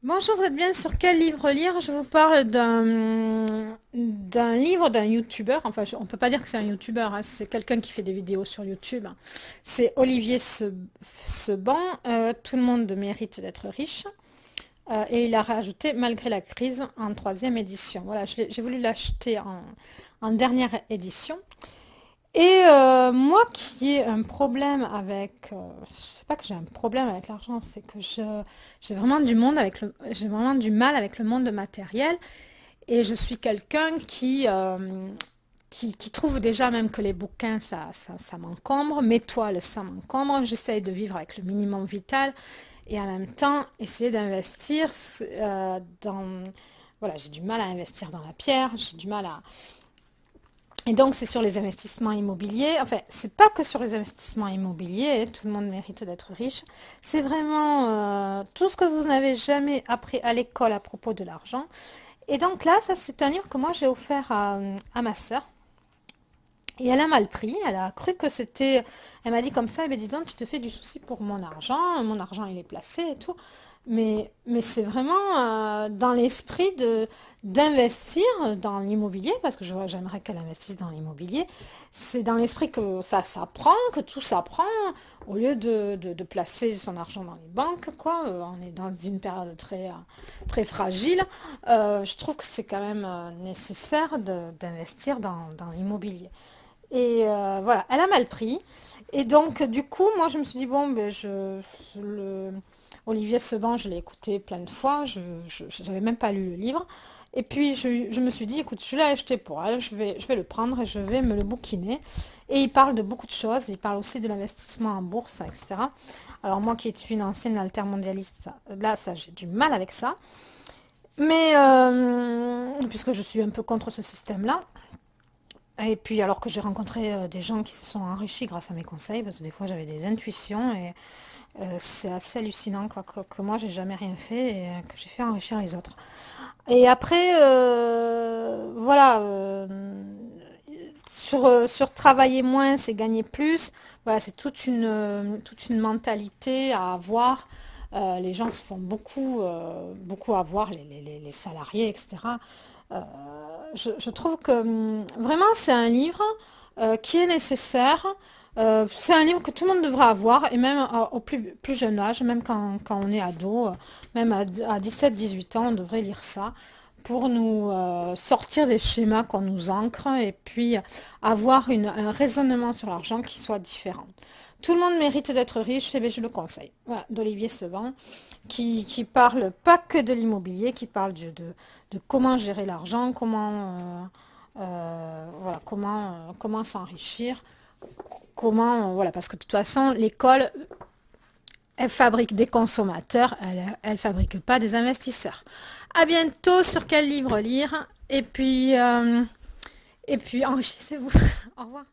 Bonjour, vous êtes bien sur quel livre lire? Je vous parle d'un livre d'un youtubeur. Enfin, on peut pas dire que c'est un youtubeur, hein, c'est quelqu'un qui fait des vidéos sur YouTube. C'est Olivier Seban. Tout le monde mérite d'être riche. Et il a rajouté Malgré la crise en troisième édition. Voilà, j'ai voulu l'acheter en dernière édition. Et moi qui ai un problème avec, c'est pas que j'ai un problème avec l'argent, c'est que j'ai vraiment j'ai vraiment du mal avec le monde matériel et je suis quelqu'un qui trouve déjà même que les bouquins ça m'encombre, mes toiles ça m'encombre, j'essaye de vivre avec le minimum vital et en même temps essayer d'investir voilà, j'ai du mal à investir dans la pierre, j'ai du mal à et donc, c'est sur les investissements immobiliers. Enfin, c'est pas que sur les investissements immobiliers, tout le monde mérite d'être riche. C'est vraiment tout ce que vous n'avez jamais appris à l'école à propos de l'argent. Et donc là, ça, c'est un livre que moi j'ai offert à ma sœur. Et elle a mal pris, elle a cru que c'était... Elle m'a dit comme ça, eh bien, dis donc, tu te fais du souci pour mon argent il est placé et tout. Mais c'est vraiment dans l'esprit d'investir dans l'immobilier, parce que j'aimerais qu'elle investisse dans l'immobilier. C'est dans l'esprit que ça s'apprend, que tout s'apprend, au lieu de placer son argent dans les banques, quoi. On est dans une période très fragile. Je trouve que c'est quand même nécessaire d'investir dans l'immobilier. Et voilà, elle a mal pris. Et donc, du coup, moi, je me suis dit, bon, ben, Olivier Seban, je l'ai écouté plein de fois. J'avais même pas lu le livre. Et puis, je me suis dit, écoute, je l'ai acheté pour elle. Je vais le prendre et je vais me le bouquiner. Et il parle de beaucoup de choses. Il parle aussi de l'investissement en bourse, etc. Alors, moi qui suis une ancienne altermondialiste, là, ça, j'ai du mal avec ça. Mais, puisque je suis un peu contre ce système-là. Et puis alors que j'ai rencontré des gens qui se sont enrichis grâce à mes conseils, parce que des fois j'avais des intuitions et c'est assez hallucinant quoi, que moi j'ai jamais rien fait et que j'ai fait enrichir les autres. Et après, voilà, sur travailler moins, c'est gagner plus. Voilà, c'est toute une mentalité à avoir. Les gens se font beaucoup avoir, les salariés, etc. Euh, je trouve que vraiment c'est un livre qui est nécessaire. C'est un livre que tout le monde devrait avoir, et même au plus jeune âge, même quand on est ado, même à 17-18 ans, on devrait lire ça pour nous sortir des schémas qu'on nous ancre et puis avoir un raisonnement sur l'argent qui soit différent. Tout le monde mérite d'être riche, et bien je le conseille. Voilà, d'Olivier Seban, qui parle pas que de l'immobilier, qui parle de comment gérer l'argent, voilà, comment s'enrichir, voilà, parce que de toute façon, l'école, elle fabrique des consommateurs, elle fabrique pas des investisseurs. À bientôt sur quel livre lire, et puis enrichissez-vous. Au revoir.